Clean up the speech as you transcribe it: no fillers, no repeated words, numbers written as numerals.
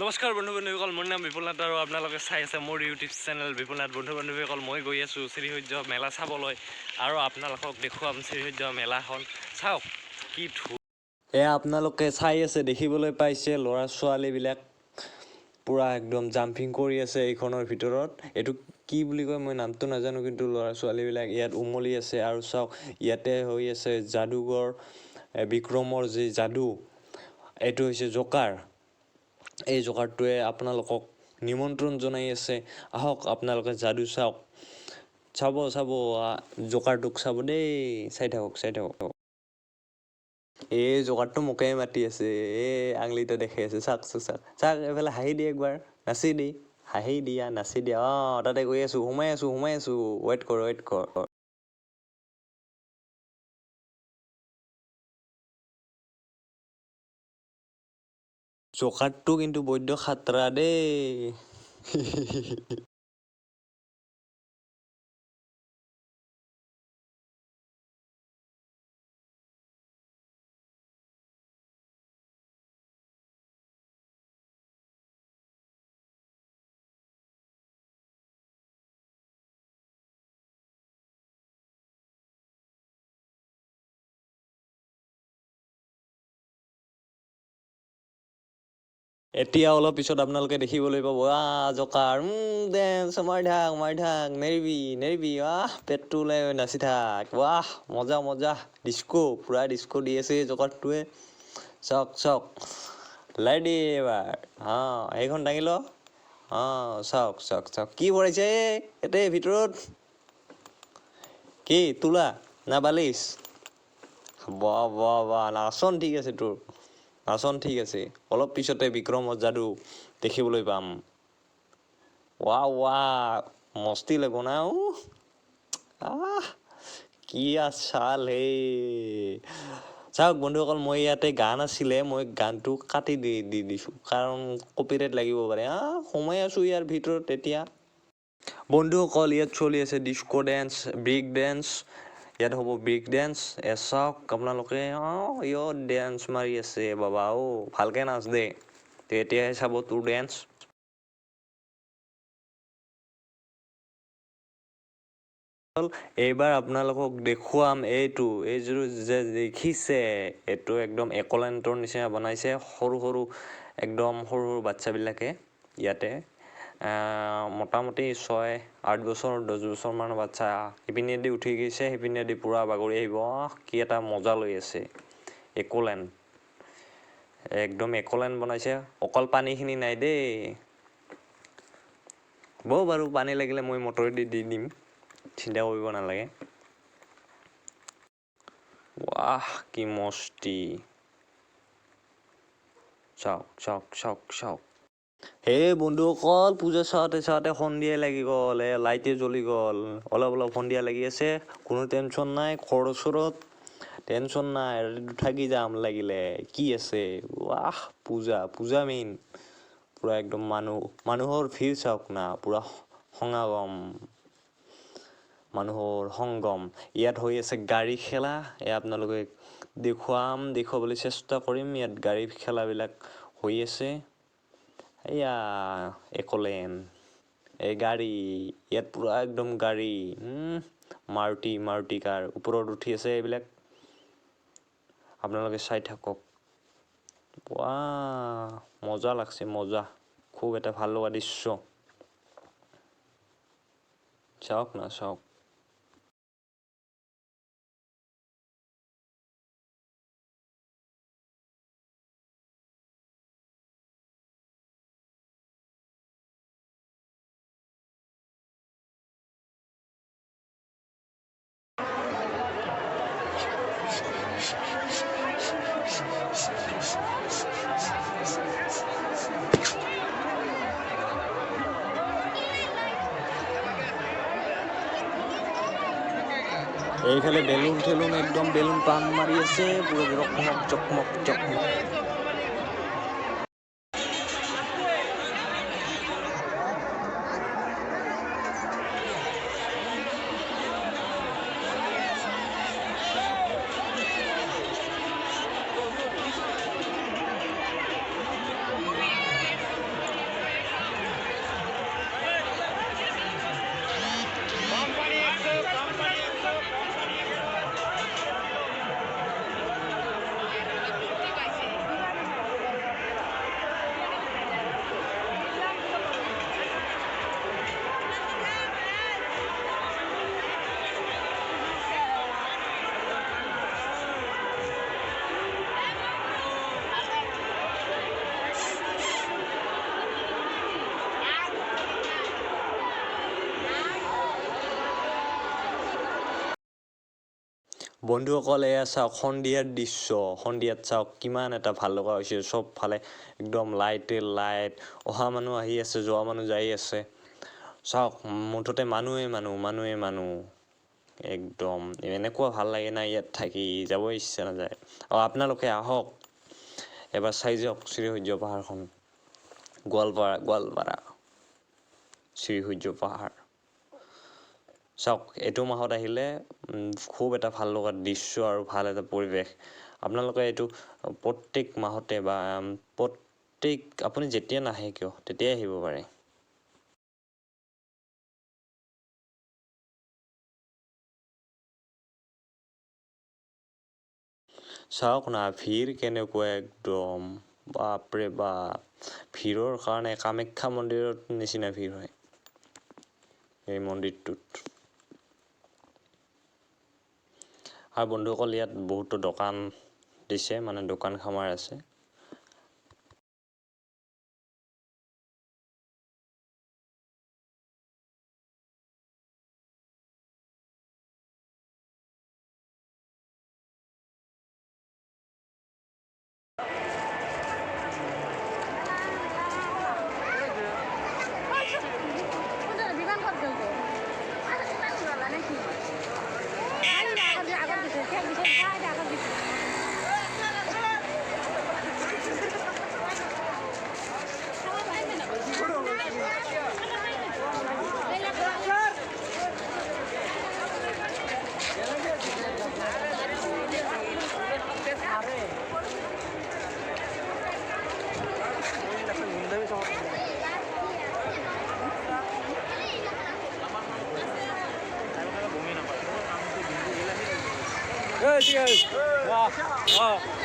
নমস্কাৰ বন্ধু বান্ধৱীসকল, মোৰ নাম বিপুল নাথ আৰু আপোনালোকে চাই আছে মোৰ ইউটিউব চেনেল বিপুল নাথ। বন্ধু বান্ধৱীসকল, মই গৈ আছোঁ শ্ৰীসূৰ্য মেলা চাবলৈ আৰু আপোনালোকক দেখুৱাম শ্ৰীসূৰ্য মেলাখন। চাওক কি এয়া আপোনালোকে চাই আছে, দেখিবলৈ পাইছে ল'ৰা ছোৱালীবিলাক পূৰা একদম জাম্পিং কৰি আছে এইখনৰ ভিতৰত। এইটো কি বুলি কয় মই নামটো নাজানো, কিন্তু ল'ৰা ছোৱালীবিলাক ইয়াত উমলি আছে। আৰু চাওক ইয়াতে হৈ আছে যাদুঘৰ বিক্ৰমৰ যি যাদু, এইটো হৈছে জোকাৰ। এই জোকাৰটোৱে আপোনালোকক নিমন্ত্ৰণ জনাই আছে, আহক আপোনালোকে যাদু চাওক। চাব জোকাৰটোক চাব দেই, চাই থাকক। এই জোকাৰটো মোকেই মাতি আছে, এই আঙুলিটো দেখাই আছে, চাওক এইফালে হাঁহি দিয়ে, একবাৰ নাচি দি হাঁহি দিয়া, নাচি দিয়া। তাতে গৈ আছোঁ, সোমাই আছোঁ, ৱেইট কৰ। জোকাৰটো কিন্তু বৈদ্য খাতৰা দেই। এতিয়া অলপ পিছত আপোনালোকে দেখিবলৈ পাব জোকাৰ ডেন্স, মাৰি থাক, নেৰিবি, পেটটো ওলাই নাচি থাক, মজা ডিস্কো, পুৰা ডিস্কো দি আছে জোকাৰটোৱে। চাওক লাই দিয়ে এবাৰ, সেইখন দাঙি ল। চাওক কি ভৰাইছে ইয়াতে ভিতৰত, কি তোলা না বালিচ? বাহ নাচন ঠিক আছে তোৰ, ঠিক আছে। অলপ পিছতে বিক্ৰমৰ যাদু দেখিবলৈ পাম। মস্তি লাগিব না। কি চাল হে। চাওক বন্ধুসকল, মই ইয়াতে গান আছিলে, মই গানটো কাটি দি দিছোঁ, কাৰণ কপিৰাইট লাগিব পাৰে। সোমাই আছোঁ ইয়াৰ ভিতৰত এতিয়া। বন্ধুসকল, ইয়াত চলি আছে ডিস্কো ডেন্স, ব্ৰেক ডেন্স। ইয়াত হ'ব ব্ৰেক ডেন্স। চাওক আপোনালোকে, ইয়ত ডেন্স মাৰি আছে বাবা। ভালকে নাচ দে, তেতিয়াহে চাব তোৰ ডেন্স। এইবাৰ আপোনালোকক দেখুৱাম এইযোৰ যে দেখিছে, এইটো একদম একলেণ্টৰ নিচিনা বনাইছে। একদম সৰু বাচ্ছাবিলাকে ইয়াতে মোটামুটি 6-8 বছৰ 10 বছৰমান বাচ্চা সিপিনেদি উঠি গৈছে, সিপিনেদি পূৰা বাগৰি আহিব। কি এটা মজা লৈ আছে। একদম একলেণ্ট বনাইছে, অকল পানীখিনি নাই দেই। বাৰু পানী লাগিলে মই মটৰেদি দি দিম, চিন্তা কৰিব নালাগে। কি মস্তি। চাওক। হে বন্ধুসকল, পূজা চাওঁতে সন্ধিয়া লাগি গ'ল, লাইটে জ্বলি গ'ল। অলপ সন্ধিয়া লাগি আছে, কোনো টেনচন নাই। খৰচৰত টেনচন নাই, থাকি যাম লাগিলে। কি আছে, পূজা মেইন। পূৰা একদম মানুহৰ ভিৰ চাওক না, পূৰা সমাগম, মানুহৰ সংগম। ইয়াত হৈ আছে গাড়ী খেলা, আপোনালোকে দেখুৱাবলৈ চেষ্টা কৰিম। ইয়াত গাড়ী খেলাবিলাক হৈ আছে। এয়া একলেণ্ড, এই গাড়ী, ইয়াত পূৰা একদম গাড়ী, মাৰুতি কাৰ ওপৰত উঠি আছে এইবিলাক। আপোনালোকে চাই থাকক। মজা লাগছে, খুব এটা ভাল লগা দৃশ্য। চাওক। এইফালে বেলুন একদম বেলুন পাম মাৰি আছে, পুৰা চকমক। বন্ধুসকল এয়া চাওক সন্ধিয়াৰ দৃশ্য সন্ধিয়াত চাওক কিমান এটা ভাল লগা হৈছে চবফালে একদম লাইট অহা মানুহ আহি আছে যোৱা মানুহ যাই আছে চাওক মুঠতে মানুহ একদম এনেকুৱা ভাল লাগে না ইয়াত থাকি যাব ইচ্ছা নাযায় আৰু আপোনালোকে আহক এবাৰ চাই যাওক শ্ৰীসূৰ্য পাহাৰখন গোৱালপাৰা শ্ৰীসূৰ্য পাহাৰ চাওক এইটো মাহত আহিলে খুব এটা ভাল লগা দৃশ্য আৰু ভাল এটা পৰিৱেশ আপোনালোকে এইটো প্ৰত্যেক মাহতে বা প্ৰত্যেক আপুনি যেতিয়া নাহে কিয় তেতিয়াই আহিব পাৰে চাওক না ভিৰ কেনেকুৱা একদম বাপৰে বাপ ভিৰৰ কাৰণে কামাখ্যা মন্দিৰৰ নিচিনা ভিৰ হয় এই মন্দিৰটোত আৰু বন্ধুসকল ইয়াত বহুতো দোকান দিছে মানে দোকান খামাৰ আছে ঠিক আছে